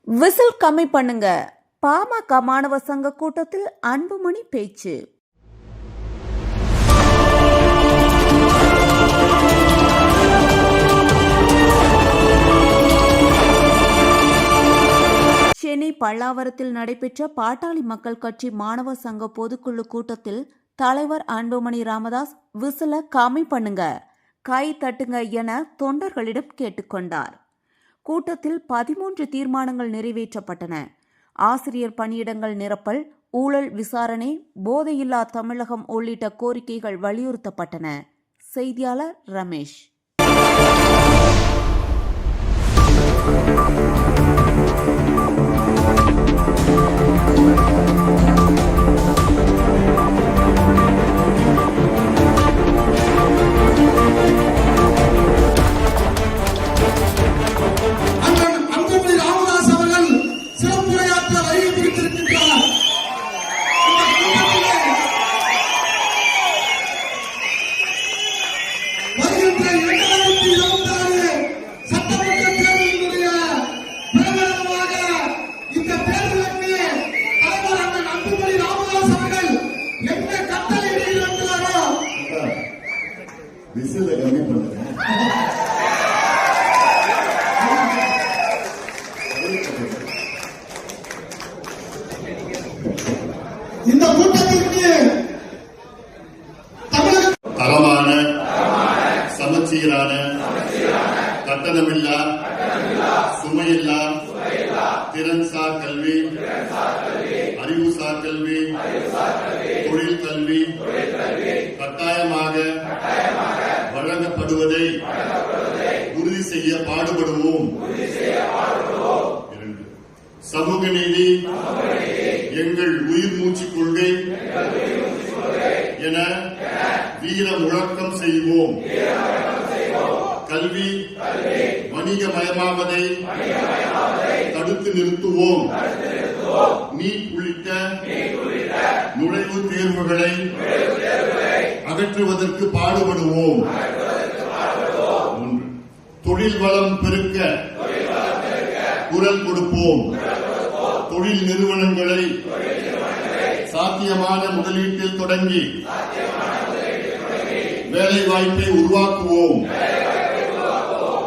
Whistle கம்மி பண்ணுங்க. பாமக மாணவ சங்க கூட்டத்தில் அன்புமணி பேச்சு. சென்னை பல்லாவரத்தில் நடைபெற்ற பாட்டாளி மக்கள் கட்சி மாணவ சங்க பொதுக்குழு கூட்டத்தில் தலைவர் அன்புமணி ராமதாஸ் விசில கம்மி பண்ணுங்க, கை தட்டுங்க என தொண்டர்களிடம் கேட்டுக்கொண்டார். கூட்டத்தில் 13 தீர்மானங்கள் நிறைவேற்றப்பட்டன. ஆசிரியர் பணியிடங்கள் நிரப்பல், ஊழல் விசாரணை, போதையில்லா தமிழகம் உள்ளிட்ட கோரிக்கைகள் வலியுறுத்தப்பட்டன. செய்தியாளர் ரமேஷ். இந்த கூட்டத்திற்கு தரமான சமச்சீரான கட்டணமில்லா சுமையில்லா திறன்சார் கல்வி, அறிவுசார் கல்வி, தொழில் கல்வி கட்டாயமாக வழங்கப்படுவதை உறுதி செய்ய பாடுபடுவோம். சமூக நீதி எங்கள் உயிர் மூச்சு கொள்கை என வீர முழக்கம் செய்வோம். கல்வி வணிகமயமாவதை தடுத்து நிறுத்துவோம். நீட் உள்ளிட்ட நுழைவுத் தேர்வுகளை அகற்றுவதற்கு பாடுபடுவோம். தொழில் வளம் பெருக்க குரல் கொடுப்போம். தொழில் நிறுவனங்களை சாத்தியமான முதலீட்டில் தொடங்கி வேலை வாய்ப்பை உருவாக்குவோம்.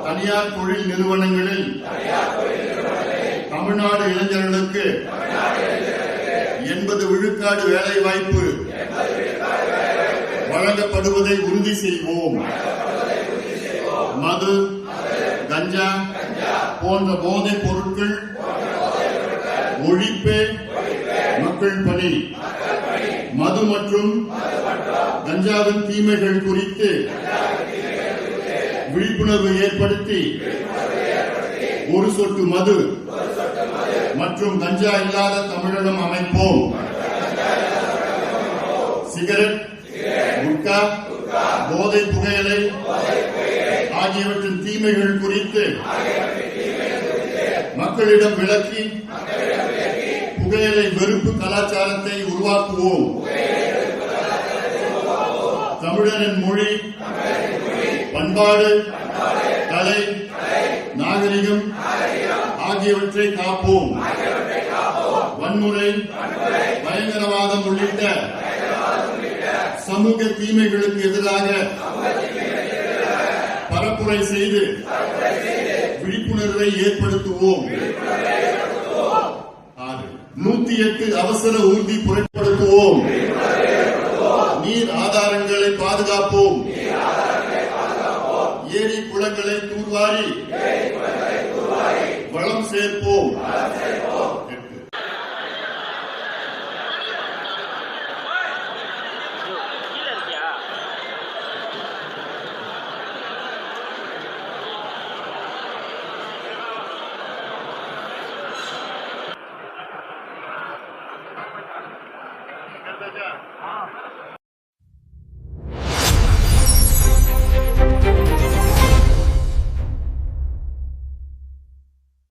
தனியார் தொழில் நிறுவனங்களில் தமிழ்நாடு இளைஞர்களுக்கு 80 விழுக்காடு வேலை வாய்ப்பு வழங்கப்படுவதை உறுதி செய்வோம். மது, கஞ்சா போன்ற போதைப் பொருட்கள் ஒழிப்பே மக்கள் பணி. மது மற்றும் கஞ்சாவின் தீமைகள் குறித்து விழிப்புணர்வு ஏற்படுத்தி ஒரு சொட்டு மது மற்றும் கஞ்சா இல்லாத தமிழகம் அமைப்போம். சிகரெட், குட்கா, போதை புகையிலை ஆகியவற்றின் தீமைகள் குறித்து மக்களிடம் விளக்கி புகையிலை வெறுப்பு கலாச்சாரத்தை உருவாக்குவோம். தமிழரின் மொழி, பண்பாடு, கலை, நாகரிகம் ஆகியவற்றை காப்போம். வன்முறை, பயங்கரவாதம் உள்ளிட்ட சமூக தீமைகளுக்கு எதிராக பரப்புரை செய்து விழிப்புணர்வை ஏற்படுத்துவோம். 108 அவசர ஊர்தி புறப்படுத்துவோம். நீர் ஆதாரங்களை பாதுகாப்போம். ஏரி குளங்களை தூர்வாரி வளம் சேர்ப்போம்.